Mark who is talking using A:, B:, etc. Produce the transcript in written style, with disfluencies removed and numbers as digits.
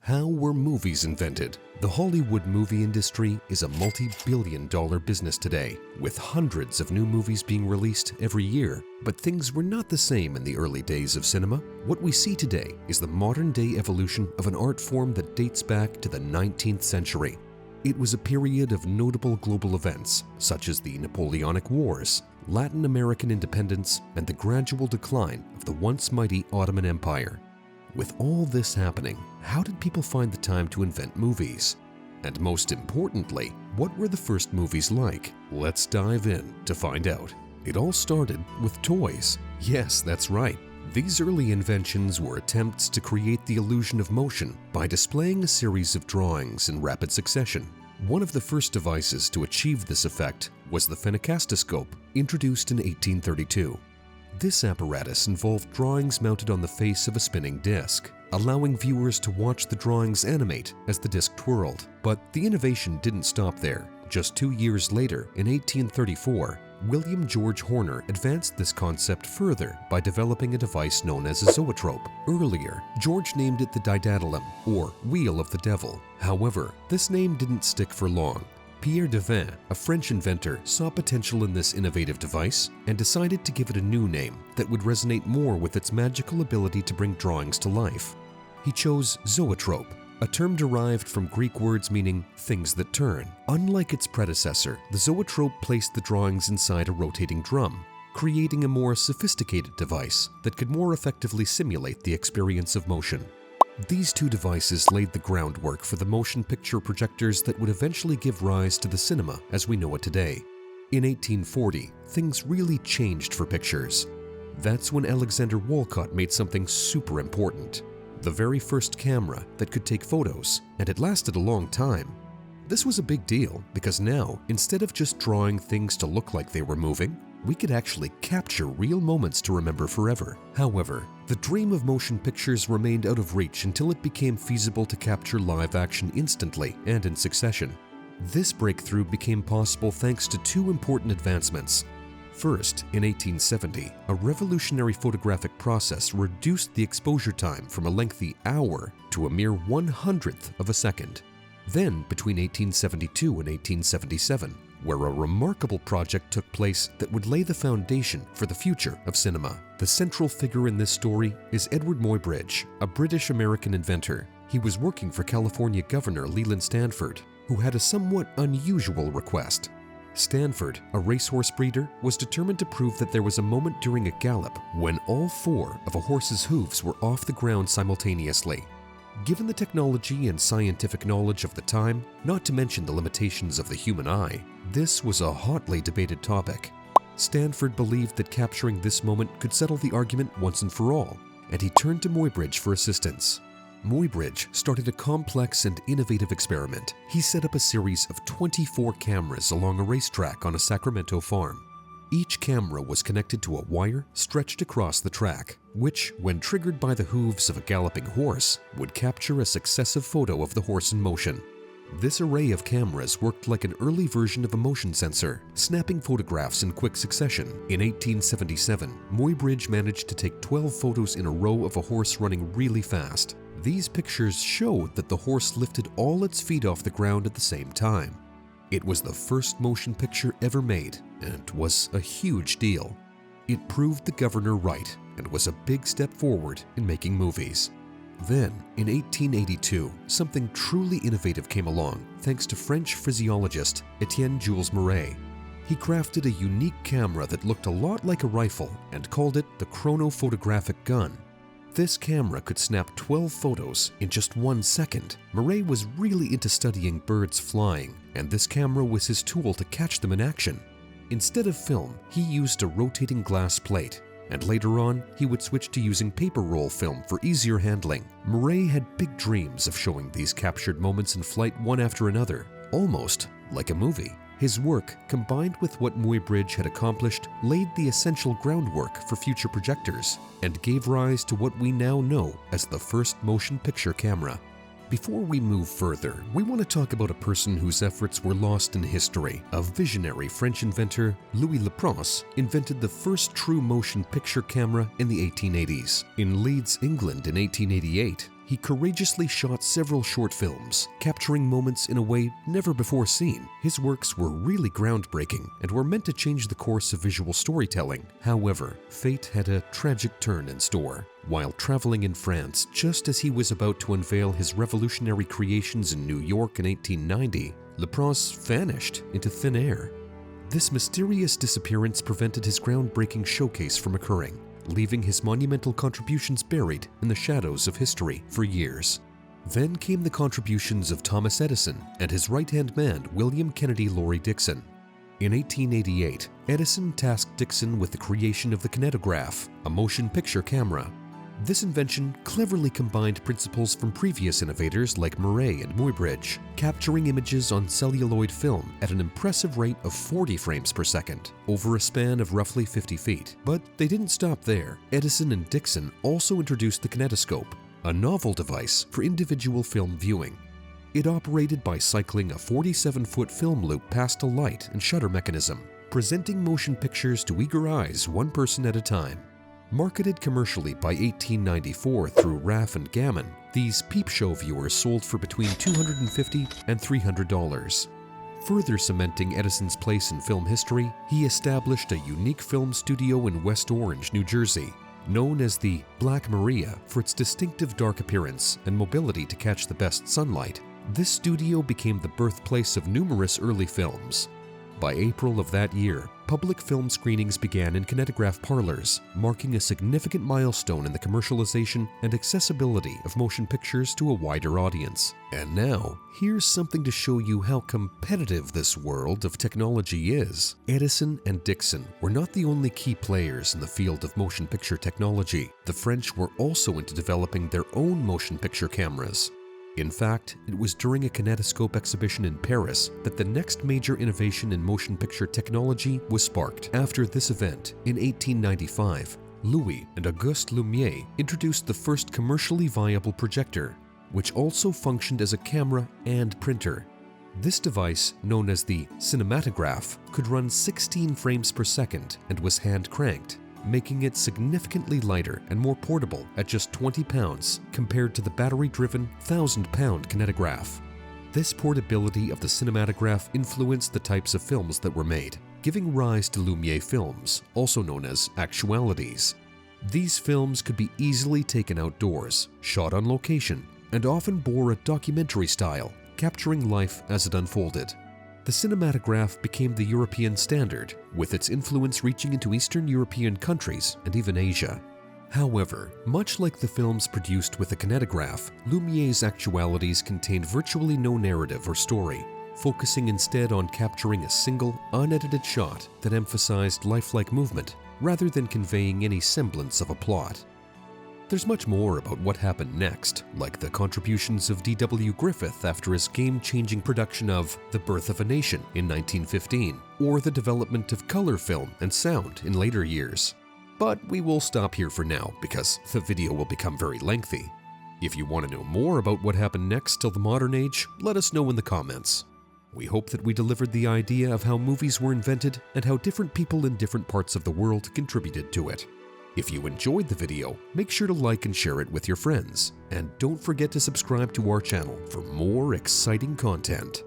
A: How were movies invented? The Hollywood movie industry is a multi-billion-dollar business today, with hundreds of new movies being released every year. But things were not the same in the early days of cinema. What we see today is the modern-day evolution of an art form that dates back to the 19th century. It was a period of notable global events, such as the Napoleonic Wars, Latin American independence, and the gradual decline of the once mighty Ottoman Empire. With all this happening, how did people find the time to invent movies? And most importantly, what were the first movies like? Let's dive in to find out. It all started with toys. Yes, that's right. These early inventions were attempts to create the illusion of motion by displaying a series of drawings in rapid succession. One of the first devices to achieve this effect was the Kinetoscope, introduced in 1832. This apparatus involved drawings mounted on the face of a spinning disc, allowing viewers to watch the drawings animate as the disc twirled. But the innovation didn't stop there. Just 2 years later, in 1834, William George Horner advanced this concept further by developing a device known as a zoetrope. Earlier, George named it the didactylum, or wheel of the devil. However, this name didn't stick for long. Pierre Devin, a French inventor, saw potential in this innovative device and decided to give it a new name that would resonate more with its magical ability to bring drawings to life. He chose zoetrope, a term derived from Greek words meaning things that turn. Unlike its predecessor, the zoetrope placed the drawings inside a rotating drum, creating a more sophisticated device that could more effectively simulate the experience of motion. These two devices laid the groundwork for the motion picture projectors that would eventually give rise to the cinema as we know it today. In 1840, things really changed for pictures. That's when Alexander Walcott made something super important: the very first camera that could take photos, and it lasted a long time. This was a big deal because now, instead of just drawing things to look like they were moving, we could actually capture real moments to remember forever. However, the dream of motion pictures remained out of reach until it became feasible to capture live action instantly and in succession. This breakthrough became possible thanks to two important advancements. First, in 1870, a revolutionary photographic process reduced the exposure time from a lengthy hour to a mere 1/100th of a second. Then, between 1872 and 1877, where a remarkable project took place that would lay the foundation for the future of cinema. The central figure in this story is Edward Muybridge, a British-American inventor. He was working for California Governor Leland Stanford, who had a somewhat unusual request. Stanford, a racehorse breeder, was determined to prove that there was a moment during a gallop when all four of a horse's hooves were off the ground simultaneously. Given the technology and scientific knowledge of the time, not to mention the limitations of the human eye, this was a hotly debated topic. Stanford believed that capturing this moment could settle the argument once and for all, and he turned to Muybridge for assistance. Muybridge started a complex and innovative experiment. He set up a series of 24 cameras along a racetrack on a Sacramento farm. Each camera was connected to a wire stretched across the track, which, when triggered by the hooves of a galloping horse, would capture a successive photo of the horse in motion. This array of cameras worked like an early version of a motion sensor, snapping photographs in quick succession. In 1877, Muybridge managed to take 12 photos in a row of a horse running really fast. These pictures showed that the horse lifted all its feet off the ground at the same time. It was the first motion picture ever made, and was a huge deal. It proved the governor right, and was a big step forward in making movies. Then, in 1882, something truly innovative came along, thanks to French physiologist Etienne Jules Marais. He crafted a unique camera that looked a lot like a rifle, and called it the chronophotographic gun. This camera could snap 12 photos in just 1 second. Marais was really into studying birds flying, and this camera was his tool to catch them in action. Instead of film, he used a rotating glass plate, and later on, he would switch to using paper roll film for easier handling. Marais had big dreams of showing these captured moments in flight one after another, almost like a movie. His work, combined with what Muybridge had accomplished, laid the essential groundwork for future projectors and gave rise to what we now know as the first motion picture camera. Before we move further, we want to talk about a person whose efforts were lost in history. A visionary French inventor, Louis Laprousse, invented the first true motion picture camera in the 1880s. In Leeds, England in 1888, he courageously shot several short films, capturing moments in a way never before seen. His works were really groundbreaking and were meant to change the course of visual storytelling. However, fate had a tragic turn in store. While traveling in France just as he was about to unveil his revolutionary creations in New York in 1890, Lapras vanished into thin air. This mysterious disappearance prevented his groundbreaking showcase from occurring, leaving his monumental contributions buried in the shadows of history for years. Then came the contributions of Thomas Edison and his right-hand man, William Kennedy Laurie Dixon. In 1888, Edison tasked Dixon with the creation of the kinetograph, a motion picture camera. This invention cleverly combined principles from previous innovators like McCrae and Muybridge, capturing images on celluloid film at an impressive rate of 40 frames per second, over a span of roughly 50 feet. But they didn't stop there. Edison and Dixon also introduced the Kinetoscope, a novel device for individual film viewing. It operated by cycling a 47-foot film loop past a light and shutter mechanism, presenting motion pictures to eager eyes one person at a time. Marketed commercially by 1894 through RAF and Gammon, these peep show viewers sold for between $250 and $300. Further cementing Edison's place in film history, he established a unique film studio in West Orange, New Jersey, known as the Black Maria for its distinctive dark appearance and mobility to catch the best sunlight. This studio became the birthplace of numerous early films. By April of that year, public film screenings began in kinetograph parlors, marking a significant milestone in the commercialization and accessibility of motion pictures to a wider audience. And now, here's something to show you how competitive this world of technology is. Edison and Dixon were not the only key players in the field of motion picture technology. The French were also into developing their own motion picture cameras. In fact, it was during a Kinetoscope exhibition in Paris that the next major innovation in motion picture technology was sparked. After this event, in 1895, Louis and Auguste Lumière introduced the first commercially viable projector, which also functioned as a camera and printer. This device, known as the cinematograph, could run 16 frames per second and was hand-cranked, making it significantly lighter and more portable at just 20 pounds compared to the battery-driven 1,000-pound kinetograph. This portability of the cinematograph influenced the types of films that were made, giving rise to Lumière films, also known as actualities. These films could be easily taken outdoors, shot on location, and often bore a documentary style, capturing life as it unfolded. The cinematograph became the European standard, with its influence reaching into Eastern European countries and even Asia. However, much like the films produced with the kinetograph, Lumière's actualities contained virtually no narrative or story, focusing instead on capturing a single, unedited shot that emphasized lifelike movement, rather than conveying any semblance of a plot. There's much more about what happened next, like the contributions of D.W. Griffith after his game-changing production of The Birth of a Nation in 1915, or the development of color film and sound in later years. But we will stop here for now because the video will become very lengthy. If you want to know more about what happened next till the modern age, let us know in the comments. We hope that we delivered the idea of how movies were invented and how different people in different parts of the world contributed to it. If you enjoyed the video, make sure to like and share it with your friends. And don't forget to subscribe to our channel for more exciting content.